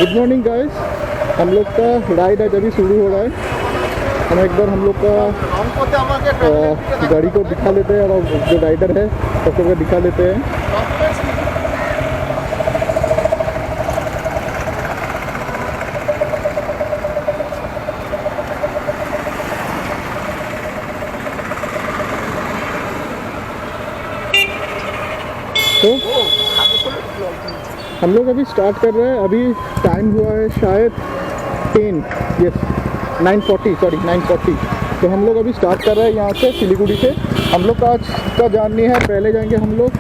Good morning guys. हम लोग का राइड आज अभी शुरू हो रहा है। हम एक बार हम लोग का गाड़ी को दिखा लेते हैं और जो राइडर है सबको दिखा लेते हैं। तो हम लोग अभी स्टार्ट कर रहे हैं। अभी टाइम हुआ है शायद 9:40। तो हम लोग अभी स्टार्ट कर रहे हैं यहाँ से सिलीगुड़ी से। हम लोग का आज का जर्नी है। पहले जाएंगे हम लोग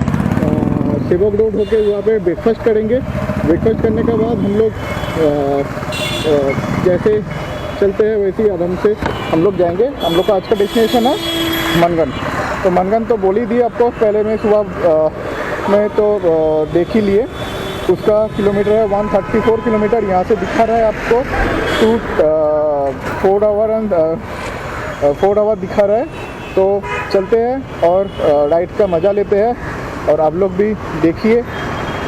सेवक रोड होके वहाँ पे ब्रेकफास्ट करेंगे। ब्रेकफास्ट करने के बाद हम लोग जैसे चलते हैं वैसे ही आराम से हम लोग जाएंगे। हम लोग का आज का डेस्टिनेशन है मनगन। तो मनगन तो बोल ही दिए आपको पहले में सुबह में तो देख ही लिए। उसका किलोमीटर है 134 किलोमीटर। यहाँ से दिखा रहा है आपको 4 आवर दिखा रहा है। तो चलते हैं और राइड का मज़ा लेते हैं। और आप लोग भी देखिए,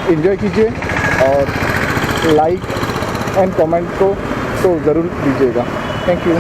एंजॉय कीजिए और लाइक एंड कमेंट को तो ज़रूर दीजिएगा। Thank you.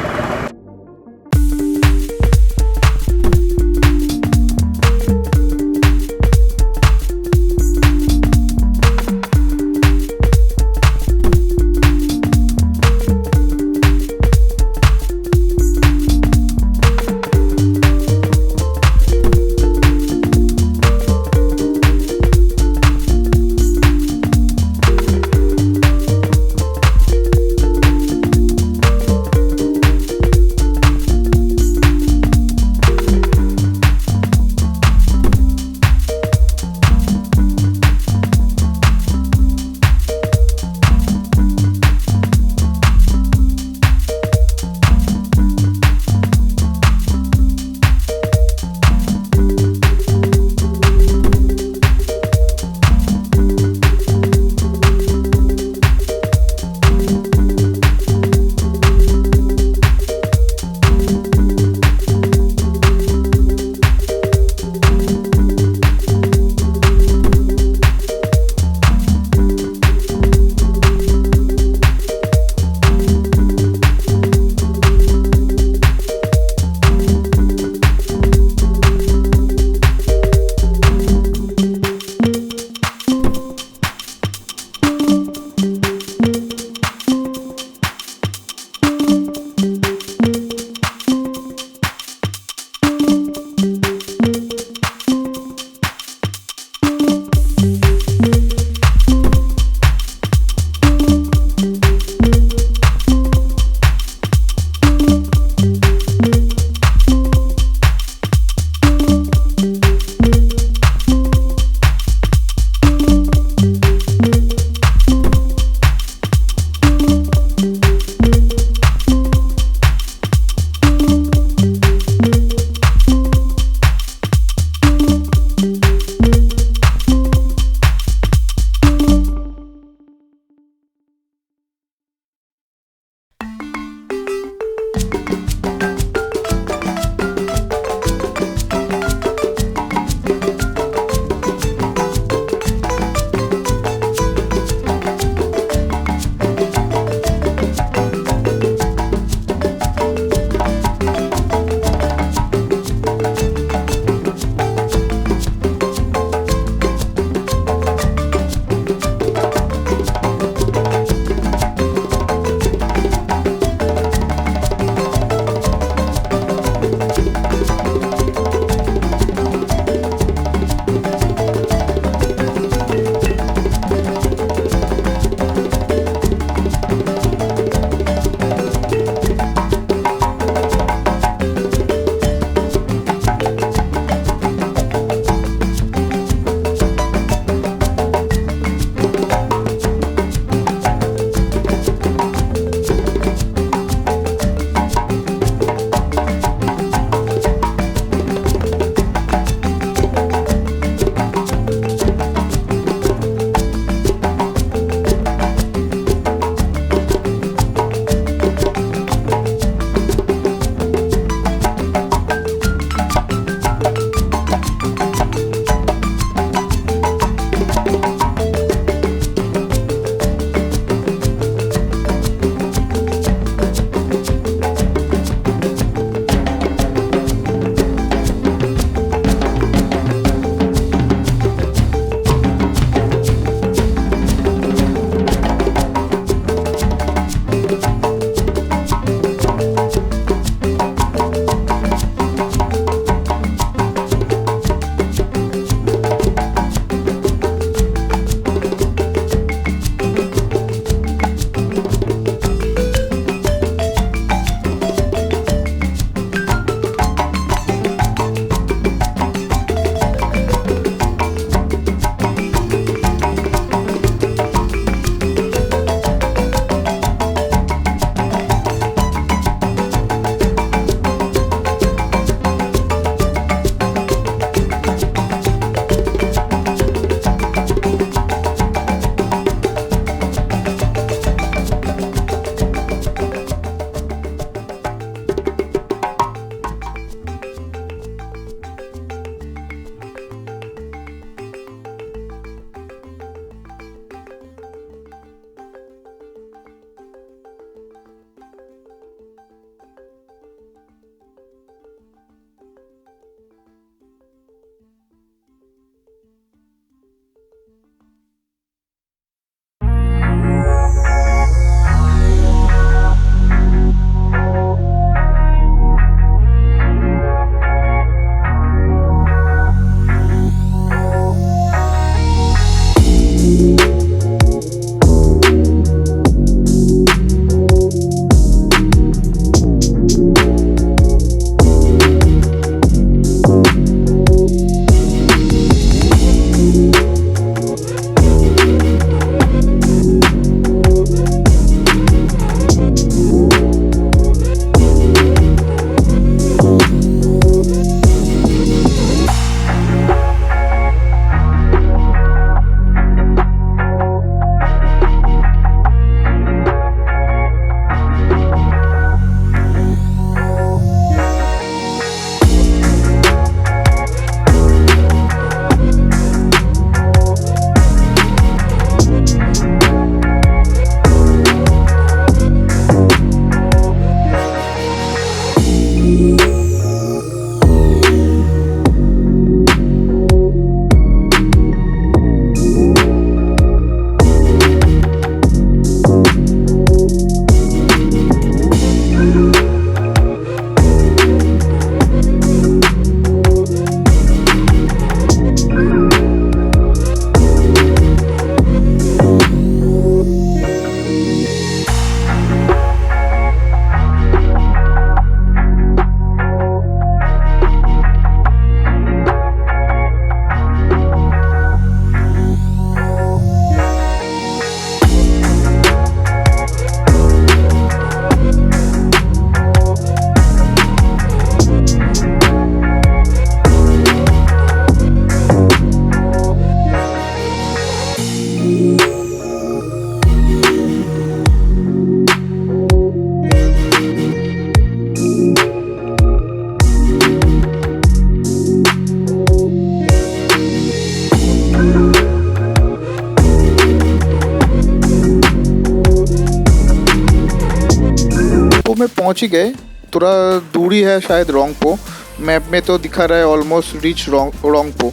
रोंगपो में पहुंच ही गए, थोड़ा दूरी है शायद रोंगपो, मैप में तो दिखा रहा है ऑलमोस्ट रीच रोंगपो।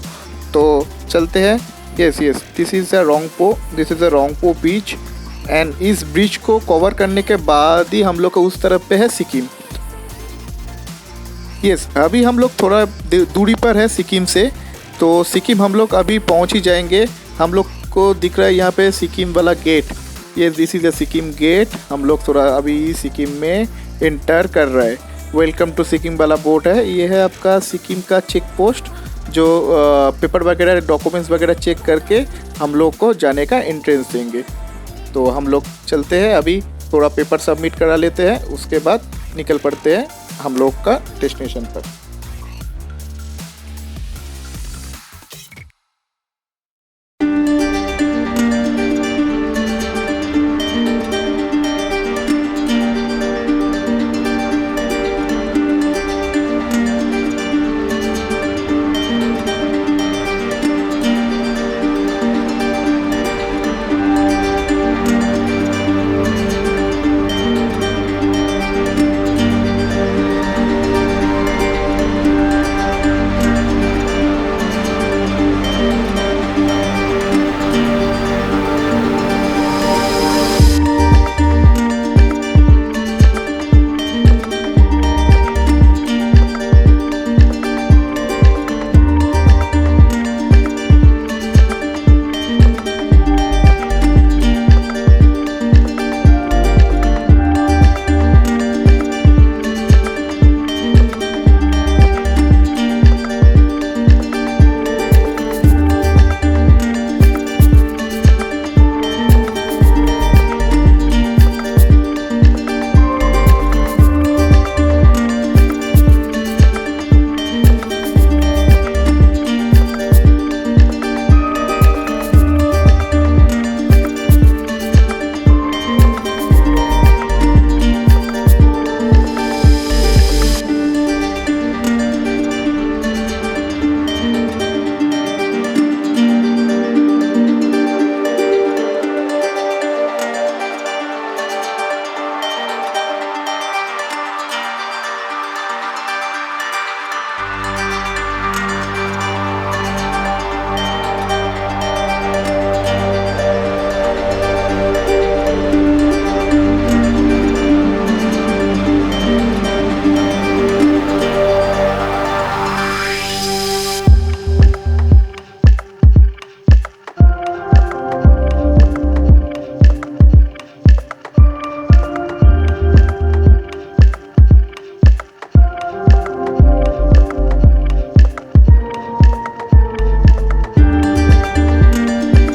तो चलते हैं। Yes this is the Rongpo, this is the Rongpo beach. And इस ब्रिज को कवर करने के बाद ही हम लोग का उस तरफ पे है सिक्किम। यस अभी हम लोग थोड़ा दूरी पर है सिक्किम से, तो सिक्किम हम लोग अभी पहुंच ही जाएंगे। हम लोग को दिख रहा है यहाँ पे सिक्किम वाला गेट, ये this is the Sikkim gate. हम लोग थोड़ा अभी सिक्किम में इंटर कर रहे हैं। वेलकम टू सिक्किम वाला बोर्ड है, ये है आपका सिक्किम का चेक पोस्ट, जो पेपर वगैरह डॉक्यूमेंट्स वगैरह चेक करके हम लोग को जाने का एंट्रेंस देंगे। तो हम लोग चलते हैं, अभी थोड़ा पेपर सबमिट करा लेते हैं, उसके बाद निकल पड़ते हैं हम लोग का डेस्टिनेशन पर।